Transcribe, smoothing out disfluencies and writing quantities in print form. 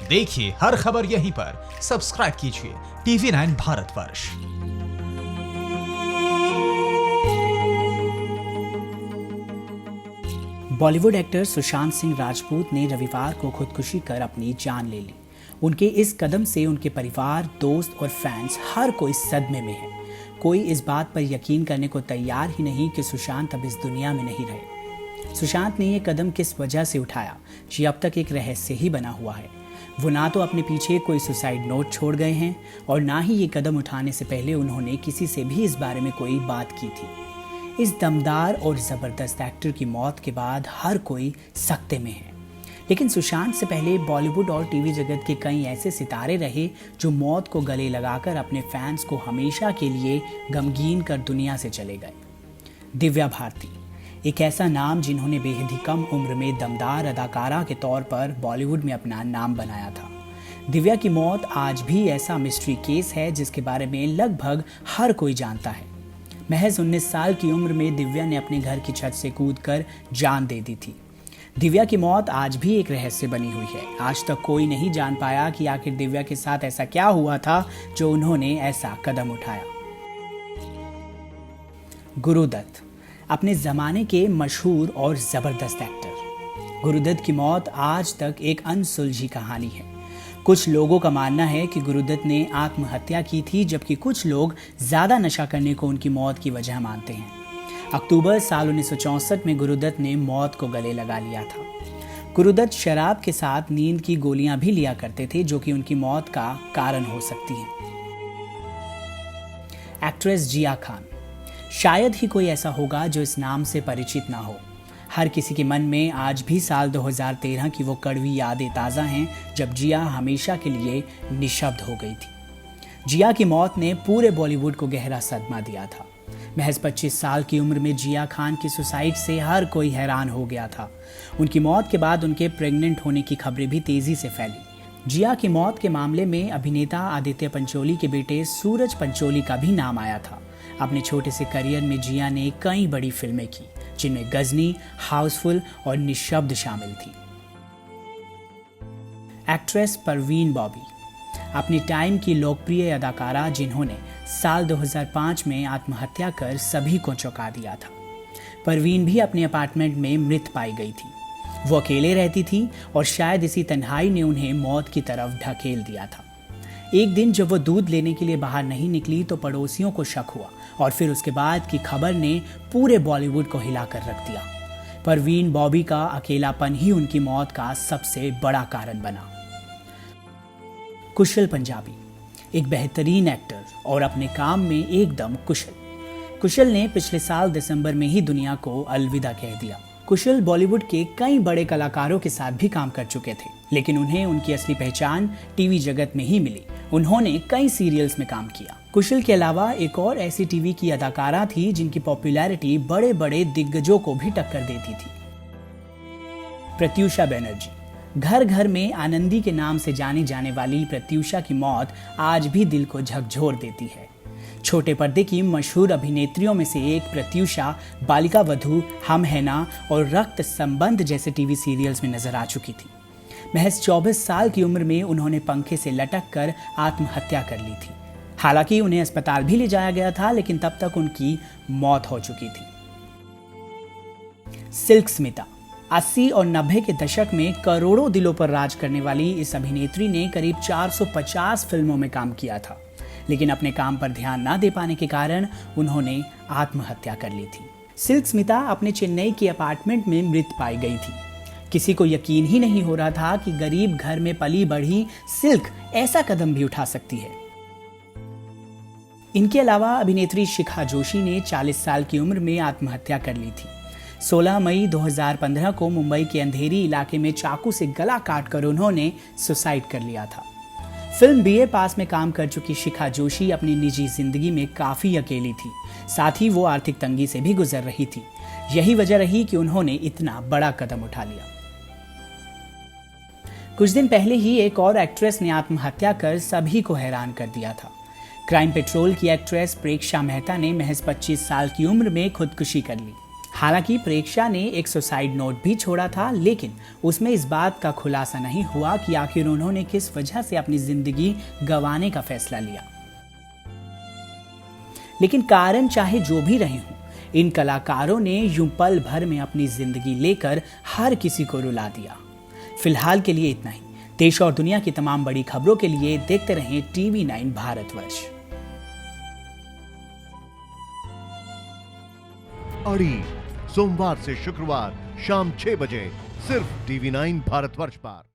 देखिए हर खबर यहीं पर, सब्सक्राइब कीजिए TV9 भारतवर्ष। बॉलीवुड एक्टर सुशांत सिंह राजपूत ने रविवार को खुदकुशी कर अपनी जान ले ली। उनके इस कदम से उनके परिवार, दोस्त और फैंस हर कोई सदमे में है। कोई इस बात पर यकीन करने को तैयार ही नहीं कि सुशांत अब इस दुनिया में नहीं रहे। सुशांत ने ये कदम किस वजह से उठाया, ये अब तक एक रहस्य ही बना हुआ है। वो ना तो अपने पीछे कोई सुसाइड नोट छोड़ गए हैं और ना ही ये कदम उठाने से पहले उन्होंने किसी से भी इस बारे में कोई बात की थी। इस दमदार और ज़बरदस्त एक्टर की मौत के बाद हर कोई सकते में है। लेकिन सुशांत से पहले बॉलीवुड और टीवी जगत के कई ऐसे सितारे रहे जो मौत को गले लगाकर अपने फैंस को हमेशा के लिए गमगीन कर दुनिया से चले गए। दिव्या भारती एक ऐसा नाम जिन्होंने बेहद ही कम उम्र में दमदार अदाकारा के तौर पर बॉलीवुड में अपना नाम बनाया था। दिव्या की मौत आज भी ऐसा मिस्ट्री केस है जिसके बारे में लगभग हर कोई जानता है। महज 19 साल की उम्र में दिव्या ने अपने घर की छत से कूदकर जान दे दी थी। दिव्या की मौत आज भी एक रहस्य बनी हुई है। आज तक कोई नहीं जान पाया कि आखिर दिव्या के साथ ऐसा क्या हुआ था जो उन्होंने ऐसा कदम उठाया। गुरुदत्त अपने जमाने के मशहूर और जबरदस्त एक्टर। गुरुदत्त की मौत आज तक एक अनसुलझी कहानी है। कुछ लोगों का मानना है कि गुरुदत्त ने आत्महत्या की थी, जबकि कुछ लोग ज्यादा नशा करने को उनकी मौत की वजह मानते हैं। अक्टूबर साल 1964 में गुरुदत्त ने मौत को गले लगा लिया था। गुरुदत्त शराब के साथ नींद की गोलियां भी लिया करते थे, जो कि उनकी मौत का कारण हो सकती हैं। एक्ट्रेस जिया खान, शायद ही कोई ऐसा होगा जो इस नाम से परिचित ना हो। हर किसी के मन में आज भी साल 2013 की वो कड़वी यादें ताज़ा हैं जब जिया हमेशा के लिए निशब्द हो गई थी। जिया की मौत ने पूरे बॉलीवुड को गहरा सदमा दिया था। महज 25 साल की उम्र में जिया खान की सुसाइड से हर कोई हैरान हो गया था। उनकी मौत के बाद उनके प्रेग्नेंट होने की खबरें भी तेजी से फैली। जिया की मौत के मामले में अभिनेता आदित्य पंचोली के बेटे सूरज पंचोली का भी नाम आया था। अपने छोटे से करियर में जिया ने कई बड़ी फिल्में की, जिनमें गजनी, हाउसफुल और निशब्द शामिल थी। एक्ट्रेस परवीन बॉबी अपनी टाइम की लोकप्रिय अदाकारा, जिन्होंने साल 2005 में आत्महत्या कर सभी को चौंका दिया था। परवीन भी अपने अपार्टमेंट में मृत पाई गई थी। वो अकेले रहती थी और शायद इसी तन्हाई ने उन्हें मौत की तरफ ढकेल दिया था। एक दिन जब वो दूध लेने के लिए बाहर नहीं निकली तो पड़ोसियों को शक हुआ और फिर उसके बाद की खबर ने पूरे बॉलीवुड को हिलाकर रख दिया। परवीन बॉबी का अकेलापन ही उनकी मौत का सबसे बड़ा कारण बना। कुशल पंजाबी एक बेहतरीन एक्टर और अपने काम में एकदम कुशल। कुशल ने पिछले साल दिसंबर में ही दुनिया को अलविदा कह दिया। कुशल बॉलीवुड के कई बड़े कलाकारों के साथ भी काम कर चुके थे, लेकिन उन्हें उनकी असली पहचान टीवी जगत में ही मिली। उन्होंने कई सीरियल्स में काम किया। कुशल के अलावा एक और ऐसी टीवी की अदाकारा थी जिनकी पॉपुलैरिटी बड़े बड़े दिग्गजों को भी टक्कर देती थी। प्रत्यूषा बनर्जी घर घर में आनंदी के नाम से जानी जाने वाली प्रत्यूषा की मौत आज भी दिल को झकझोर देती है। छोटे पर्दे की मशहूर अभिनेत्रियों में से एक प्रत्यूषा बालिका वधू, हम है ना और रक्त संबंध जैसे टीवी सीरियल्स में नजर आ चुकी थी। महज 24 साल की उम्र में उन्होंने पंखे से लटक कर आत्महत्या कर ली थी। हालांकि उन्हें अस्पताल भी ले जाया गया था, लेकिन तब तक उनकी मौत हो चुकी थी। सिल्क स्मिता 80 और 90 के दशक में करोड़ों दिलों पर राज करने वाली इस अभिनेत्री ने करीब 450 फिल्मों में काम किया था, लेकिन अपने काम पर ध्यान ना दे पाने के कारण उन्होंने आत्महत्या कर ली थी। सिल्क स्मिता अपने चेन्नई के अपार्टमेंट में मृत पाई गई थी। किसी को यकीन ही नहीं हो रहा था कि गरीब घर में पली बढ़ी सिल्क ऐसा कदम भी उठा सकती है। इनके अलावा अभिनेत्री शिखा जोशी ने 40 साल की उम्र में आत्महत्या कर ली थी। 16 मई 2015 को मुंबई के अंधेरी इलाके में चाकू से गला काटकर उन्होंने सुसाइड कर लिया था। फिल्म बीए पास में काम कर चुकी शिखा जोशी अपनी निजी जिंदगी में काफी अकेली थी। साथ ही वो आर्थिक तंगी से भी गुजर रही थी। यही वजह रही कि उन्होंने इतना बड़ा कदम उठा लिया। कुछ दिन पहले ही एक और एक्ट्रेस ने आत्महत्या कर सभी को हैरान कर दिया था। क्राइम पेट्रोल की एक्ट्रेस प्रेक्षा मेहता ने महज 25 साल की उम्र में खुदकुशी कर ली। हालांकि प्रेक्षा ने एक सुसाइड नोट भी छोड़ा था, लेकिन उसमें इस बात का खुलासा नहीं हुआ कि आखिर उन्होंने किस वजह से अपनी जिंदगी गंवाने का फैसला लिया। लेकिन कारण चाहे जो भी रहे हों, इन कलाकारों ने यूं पल भर में अपनी जिंदगी लेकर हर किसी को रुला दिया। फिलहाल के लिए इतना ही। देश और दुनिया की तमाम बड़ी खबरों के लिए देखते रहें TV9 भारतवर्ष। अड़ी सोमवार से शुक्रवार शाम 6 बजे सिर्फ TV9 भारतवर्ष पर।